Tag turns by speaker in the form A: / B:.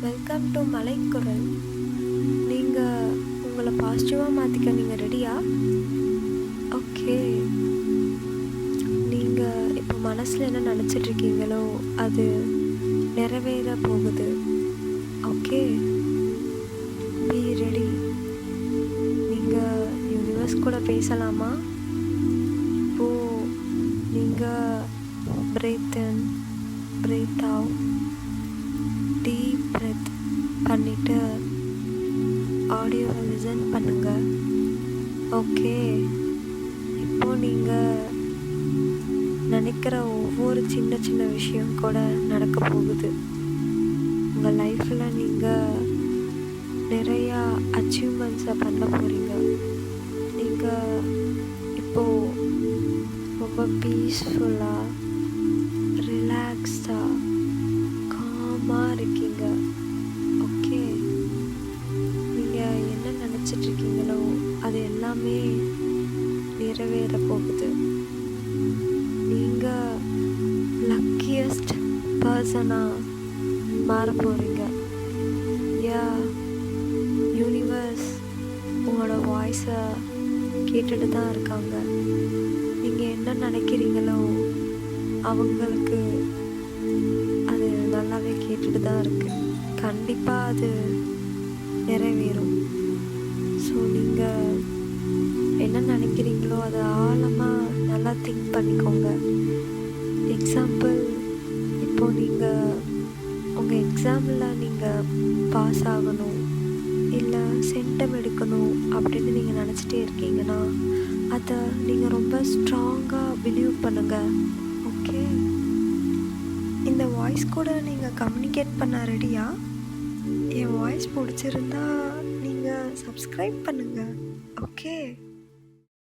A: Welcome to மலைக்குரல். நீங்கள் உங்களை பாசிட்டிவாக மாற்றிக்க நீங்கள் ரெடியா? ஓகே. நீங்கள் இப்போ மனசில் என்ன நினச்சிட்ருக்கீங்களோ அது நிறைவேற போகுது. Okay, be ready. நீங்கள் யூனிவர்ஸ் கூட பேசலாமா? இப்போது நீங்கள் பிரீத் இன் பிரீத் அவுட் டீப் பிரெத் பண்ணிவிட்டு ஆடியோவை லிசன் பண்ணுங்கள். ஓகே, இப்போது நீங்கள் நினைக்கிற ஒவ்வொரு சின்ன சின்ன விஷயம் கூட நடக்க போகுது. உங்கள் லைஃப்பில் நீங்கள் நிறையா அச்சீவ்மெண்ட்ஸை பண்ண போகிறீங்க. நீங்கள் இப்போது ரொம்ப பீஸ்ஃபுல்லாக ரிலாக்ஸ்டாக இருக்கீங்க. ஓகே, நீங்கள் என்ன நினச்சிட்ருக்கீங்களோ அது எல்லாமே நிறைவேற போகுது. நீங்கள் லக்கியஸ்ட் பர்சனாக மாற போகிறீங்க. யா, யூனிவர்ஸ் உங்களோட வாய்ஸை கேட்டுட்டு தான் இருக்காங்க. நீங்கள் என்ன நினைக்கிறீங்களோ அவங்களுக்கு அது நல்லாவே கேட்டுட்டு தான் இருக்குது. கண்டிப்பாக அது நிறைவேறும். ஸோ நீங்கள் என்ன நினைக்கிறீங்களோ அதை ஆழமாக நல்லா திங்க் பண்ணிக்கோங்க. எக்ஸாம்பிள், இப்போது நீங்கள் உங்கள் எக்ஸாமில் நீங்கள் பாஸ் ஆகணும் இல்லை சென்டம் எடுக்கணும் அப்படின்னு நீங்கள் நினச்சிட்டே இருக்கீங்கன்னா அதை நீங்கள் ரொம்ப ஸ்ட்ராங்காக பிலீவ் பண்ணுங்கள். ஓகே, இந்த வாய்ஸ் கூட நீங்கள் கம்யூனிகேட் பண்ண ரெடியா? என் வாய்ஸ் பிடிச்சிருந்தா நீங்கள் சப்ஸ்கிரைப் பண்ணுங்கள். ஓகே.